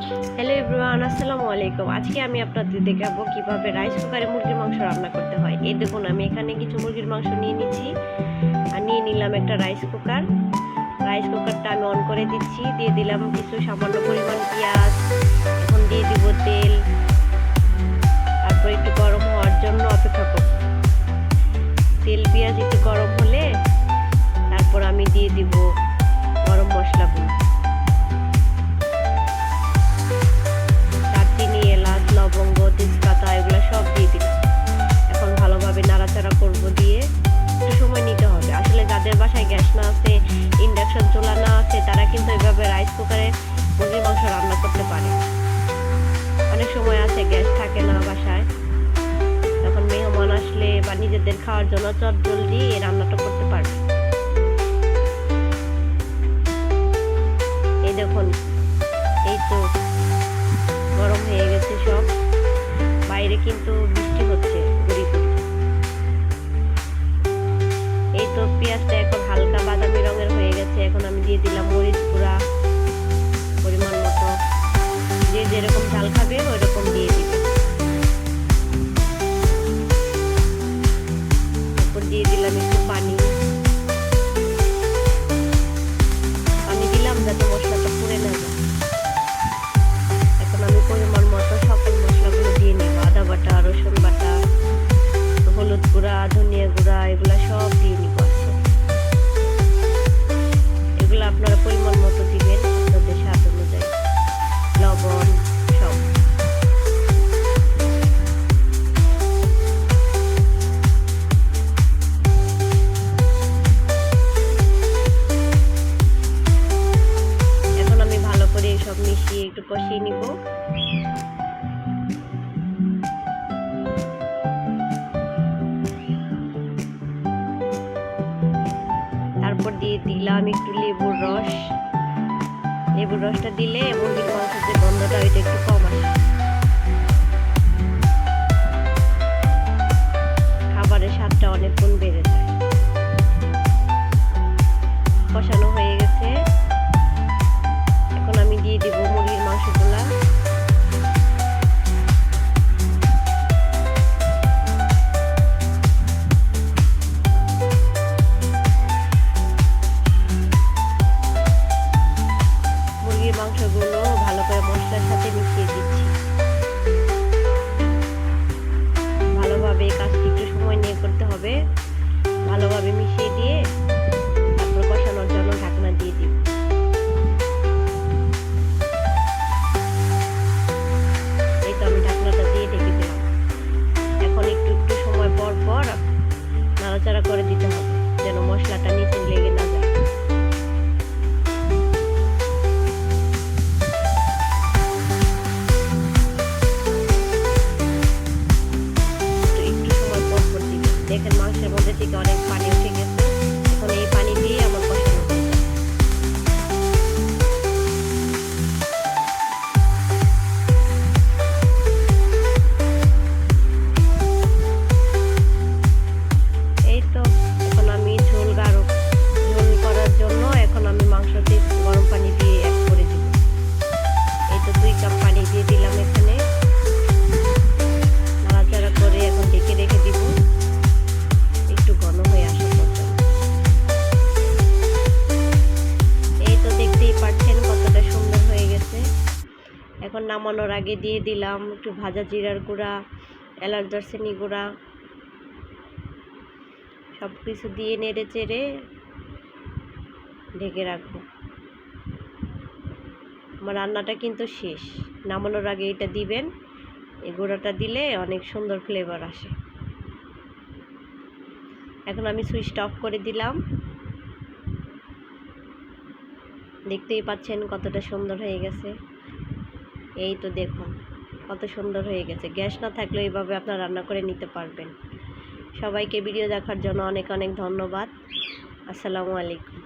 Hello everyone, আসসালামু আলাইকুম। আজকে আমি আপনাদের দেখাবো কিভাবে রাইস কুকারে মুরগির মাংস রান্না করতে হয়। এই দেখুন, আমি এখানে কিছু মুরগির মাংস নিয়ে নিচ্ছি আর নিয়ে নিলাম একটা রাইস কুকার। রাইস কুকারটা আমি অন করে দিচ্ছি, দিয়ে দিলাম কিছু সামান্য পরিমাণ পেঁয়াজ। এখন দিয়ে দিব তেল, তারপর একটু গরম হওয়ার জন্য অপেক্ষা করব। তেল পেঁয়াজ একটু গরম হলে তারপর আমি দিয়ে দিব গরম মশলাগুলো, লবঙ্গ, তেজপাতা, এগুলো সব দিয়ে দিলাম। এখন ভালোভাবে নাড়াচাড়া করব, দিয়ে একটু সময় নিতে হবে। আসলে যাদের বাসায় গ্যাস না আছে, ইন্ডাকশন চুলা না আছে, তারা কিন্তু এভাবে রাইস কুকারে মুরগির মাংস রান্না করতে পারে। অনেক সময় আছে গ্যাস থাকে না বাসায়, তখন মেহমান আসলে বা নিজেদের খাওয়ার জন্য চটজলদি এই রান্নাটা করতে পারবে। এই দেখুন, এই তো গরম হয়ে গেছে সব। বাইরে কিন্তু বৃষ্টি হচ্ছে গুড়ি গুড়ি। এই তো পেঁয়াজটা এখন হালকা বাদামি রঙের হয়ে গেছে। এখন আমি দিয়ে দিলাম মরিচ গুঁড়া পরিমাণ মতো। যে যেরকম ঝাল খাবে ওইরকম দিয়ে দিবে। তারপর দিয়ে দিলাম একটু পানি দিলাম যাতে মশলাটা পুড়ে না যায়। এখন আমি পরিমাণ মতো সকল মশলাগুলো দিয়ে নিব। আদা বাটা, রসুন বাটা, হলুদ গুঁড়া, ধনিয়া গুঁড়া, এগুলা সব দিয়ে নিব। এগুলো আপনারা পরিমাণ মতো দিবেন, আপনাদের স্বাদ অনুযায়ী, লবণ সব। এখন আমি ভালো করে সব মিশিয়ে একটু কষিয়ে নিব। তারপর দিয়ে দিলাম একটু লেবুর রস। লেবুর রসটা দিলে মুরগির মাংসের যে গন্ধটা ওইটা একটু কম আসে, খাবারের স্বাদটা অনেক গুণ বেড়ে যায়। কষানো হয়ে গেছে, এখন আমি দিয়ে দিব মুরগির মাংসগুলা। মাংসগুলো ভালো করে মশলার সাথে মিশিয়ে দিচ্ছি। ভালোভাবে এই কাজটি একটু সময় নিয়ে করতে হবে। ভালোভাবে মিশিয়ে দিয়ে তারপর কষানোর জন্য ঢাকনা দিয়ে দিব। এই তো আমি ঢাকনাটা দিয়ে ঢেকে দিলাম। এখন একটু একটু সময় পর পর নাড়াচাড়া করে দিতে হবে যেন মশলাটা নিচে লেগে না যায়। দেখেন মাংসের মধ্যে থেকে অনেক পানি উঠে গেছে। এখন এই পানি দিয়ে আমার কষানো হয়ে যাবে। এই তো এখন আমি ঝোল করার জন্য এখন আমি মাংসতে গরম পানি দিয়ে অ্যাড করে দিব। এই তো 2 কাপ পানি দিয়ে দিলাম এখানে। নাড়াচাড়া করে এখন ঢেকে রেখে দিব একটু ঘন হয়ে আসা পর্যন্ত। এই তো দেখতেই পাচ্ছেন কতটা সুন্দর হয়ে গেছে। এখন নামানোর আগে দিয়ে দিলাম একটু ভাজা জিরার গুঁড়া, এলাচ দারচিনি গুঁড়া, সব কিছু দিয়ে নেড়ে চেড়ে ঢেকে রাখবো। আমার রান্নাটা কিন্তু শেষ। নামানোর আগে এটা দিবেন, এই গুঁড়াটা দিলে অনেক সুন্দর ফ্লেভার আসে। এখন আমি সুইচটা অফ করে দিলাম। দেখতেই পাচ্ছেন কতটা সুন্দর হয়ে গেছে। এই তো দেখুন কত সুন্দর হয়ে গেছে। গ্যাস না থাকলে এইভাবে আপনারা রান্না করে নিতে পারবেন। সবাইকে ভিডিও দেখার জন্য অনেক অনেক ধন্যবাদ। আসসালামু আলাইকুম।